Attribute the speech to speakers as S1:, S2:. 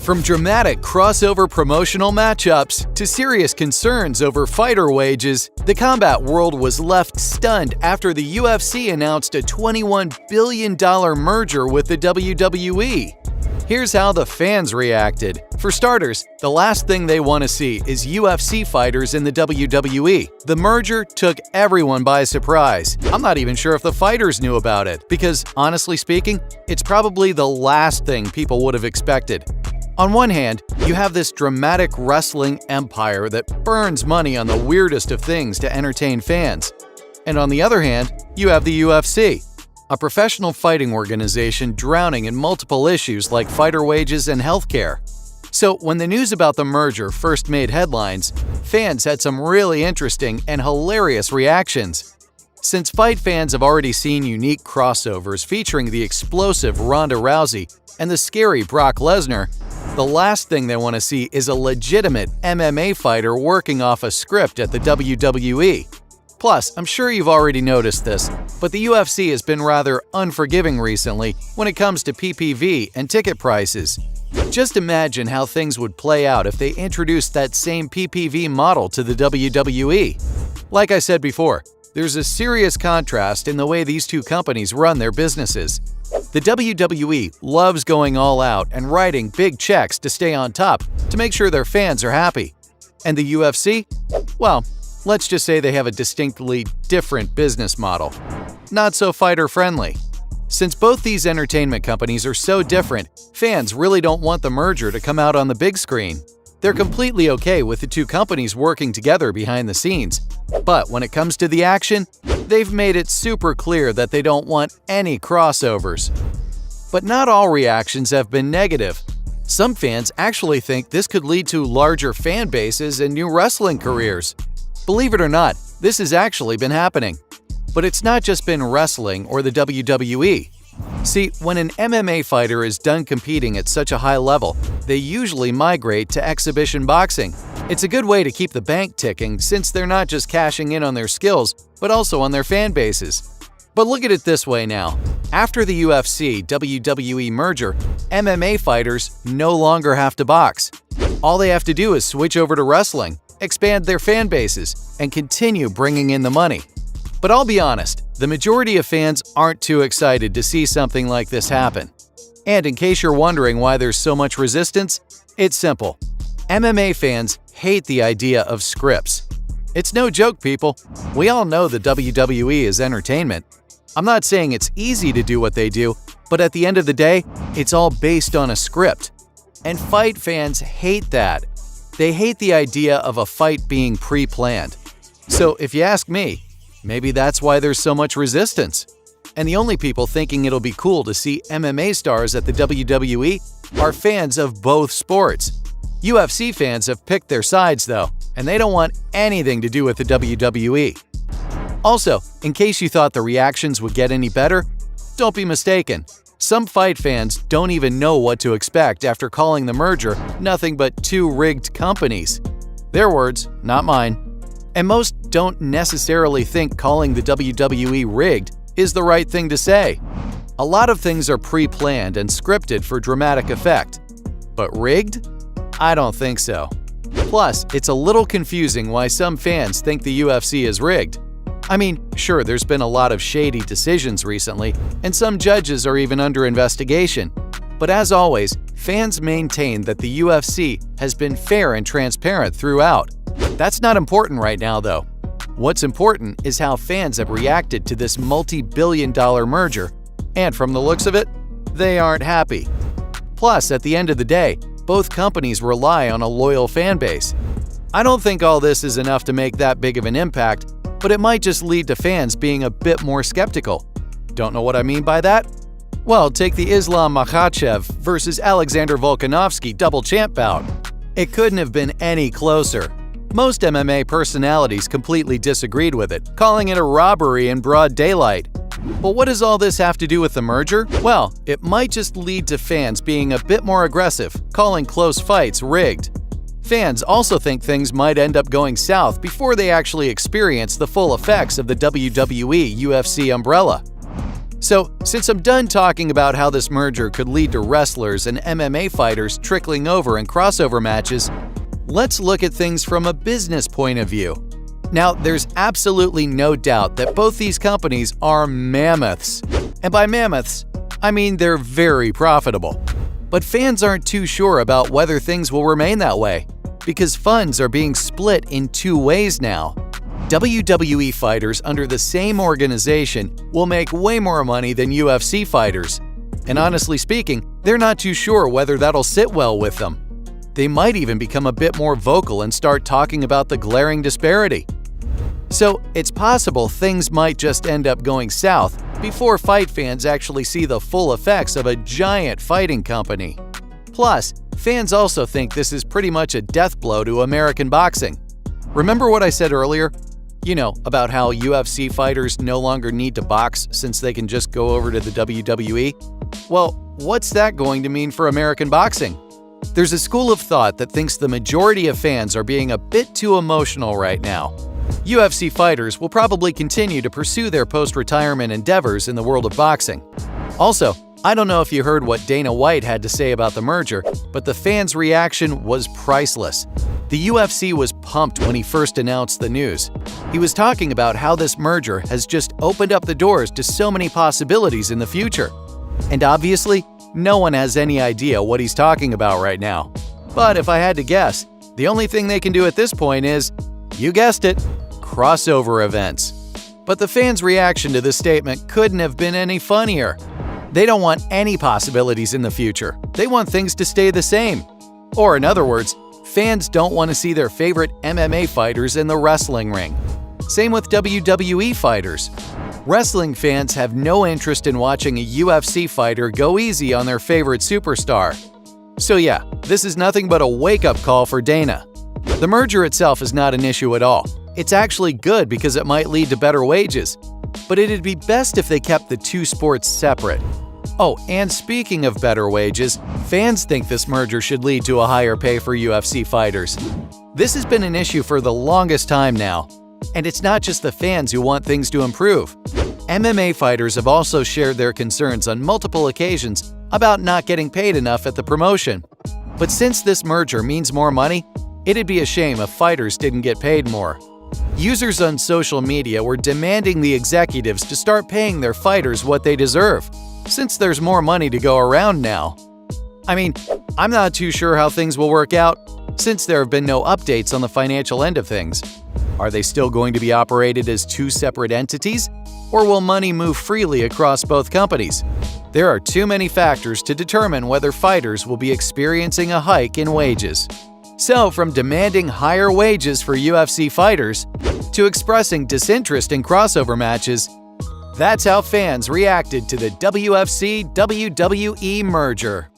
S1: From dramatic crossover promotional matchups to serious concerns over fighter wages, the combat world was left stunned after the UFC announced a $21 billion merger with the WWE. Here's how the fans reacted. For starters, the last thing they want to see is UFC fighters in the WWE. The merger took everyone by surprise. I'm not even sure if the fighters knew about it, because honestly speaking, it's probably the last thing people would have expected. On one hand, you have this dramatic wrestling empire that burns money on the weirdest of things to entertain fans. And on the other hand, you have the UFC, a professional fighting organization drowning in multiple issues like fighter wages and healthcare. So when the news about the merger first made headlines, fans had some really interesting and hilarious reactions. Since fight fans have already seen unique crossovers featuring the explosive Ronda Rousey and the scary Brock Lesnar, the last thing they want to see is a legitimate MMA fighter working off a script at the WWE. Plus, I'm sure you've already noticed this, but the UFC has been rather unforgiving recently when it comes to PPV and ticket prices. Just imagine how things would play out if they introduced that same PPV model to the WWE. Like I said before, there's a serious contrast in the way these two companies run their businesses. The WWE loves going all out and writing big checks to stay on top to make sure their fans are happy. And the UFC? Well, let's just say they have a distinctly different business model. Not so fighter-friendly. Since both these entertainment companies are so different, fans really don't want the merger to come out on the big screen. They're completely okay with the two companies working together behind the scenes. But when it comes to the action, they've made it super clear that they don't want any crossovers. But not all reactions have been negative. Some fans actually think this could lead to larger fan bases and new wrestling careers. Believe it or not, this has actually been happening. But it's not just been wrestling or the WWE. See, when an MMA fighter is done competing at such a high level, they usually migrate to exhibition boxing. It's a good way to keep the bank ticking since they're not just cashing in on their skills, but also on their fan bases. But look at it this way now. After the UFC-WWE merger, MMA fighters no longer have to box. All they have to do is switch over to wrestling, expand their fan bases, and continue bringing in the money. But I'll be honest, the majority of fans aren't too excited to see something like this happen. And in case you're wondering why there's so much resistance, it's simple. MMA fans hate the idea of scripts. It's no joke, people. We all know the WWE is entertainment. I'm not saying it's easy to do what they do, but at the end of the day, it's all based on a script. And fight fans hate that. They hate the idea of a fight being pre-planned. So if you ask me, maybe that's why there's so much resistance. And the only people thinking it'll be cool to see MMA stars at the WWE are fans of both sports. UFC fans have picked their sides though, and they don't want anything to do with the WWE. Also, in case you thought the reactions would get any better, don't be mistaken. Some fight fans don't even know what to expect after calling the merger nothing but two rigged companies. Their words, not mine. And most don't necessarily think calling the WWE rigged is the right thing to say. A lot of things are pre-planned and scripted for dramatic effect. But rigged? I don't think so. Plus, it's a little confusing why some fans think the UFC is rigged. I mean, sure, there's been a lot of shady decisions recently, and some judges are even under investigation. But as always, fans maintain that the UFC has been fair and transparent throughout. That's not important right now, though. What's important is how fans have reacted to this multi-billion-dollar merger, and from the looks of it, they aren't happy. Plus, at the end of the day, both companies rely on a loyal fan base. I don't think all this is enough to make that big of an impact, but it might just lead to fans being a bit more skeptical. Don't know what I mean by that? Well, take the Islam Makhachev versus Alexander Volkanovski double champ bout. It couldn't have been any closer. Most MMA personalities completely disagreed with it, calling it a robbery in broad daylight. But what does all this have to do with the merger? Well, it might just lead to fans being a bit more aggressive, calling close fights rigged. Fans also think things might end up going south before they actually experience the full effects of the WWE-UFC umbrella. So, since I'm done talking about how this merger could lead to wrestlers and MMA fighters trickling over in crossover matches, let's look at things from a business point of view. Now, there's absolutely no doubt that both these companies are mammoths. And by mammoths, I mean they're very profitable. But fans aren't too sure about whether things will remain that way, because funds are being split in two ways now. WWE fighters under the same organization will make way more money than UFC fighters. And honestly speaking, they're not too sure whether that'll sit well with them. They might even become a bit more vocal and start talking about the glaring disparity. So it's possible things might just end up going south before fight fans actually see the full effects of a giant fighting company. Plus, fans also think this is pretty much a death blow to American boxing. Remember what I said earlier? You know, about how UFC fighters no longer need to box since they can just go over to the WWE? Well, what's that going to mean for American boxing? There's a school of thought that thinks the majority of fans are being a bit too emotional right now. UFC fighters will probably continue to pursue their post-retirement endeavors in the world of boxing. Also, I don't know if you heard what Dana White had to say about the merger, but the fans' reaction was priceless. The UFC was pumped when he first announced the news. He was talking about how this merger has just opened up the doors to so many possibilities in the future. And obviously, no one has any idea what he's talking about right now. But if I had to guess, the only thing they can do at this point is, you guessed it, crossover events. But the fans' reaction to this statement couldn't have been any funnier. They don't want any possibilities in the future. They want things to stay the same. Or in other words, fans don't want to see their favorite MMA fighters in the wrestling ring. Same with WWE fighters. Wrestling fans have no interest in watching a UFC fighter go easy on their favorite superstar. So yeah, this is nothing but a wake-up call for Dana. The merger itself is not an issue at all. It's actually good because it might lead to better wages. But it'd be best if they kept the two sports separate. Oh, and speaking of better wages, fans think this merger should lead to a higher pay for UFC fighters. This has been an issue for the longest time now. And it's not just the fans who want things to improve. MMA fighters have also shared their concerns on multiple occasions about not getting paid enough at the promotion. But since this merger means more money, it'd be a shame if fighters didn't get paid more. Users on social media were demanding the executives to start paying their fighters what they deserve, since there's more money to go around now. I mean, I'm not too sure how things will work out, since there have been no updates on the financial end of things. Are they still going to be operated as two separate entities? Or will money move freely across both companies? There are too many factors to determine whether fighters will be experiencing a hike in wages. So, from demanding higher wages for UFC fighters to expressing disinterest in crossover matches, that's how fans reacted to the UFC-WWE merger.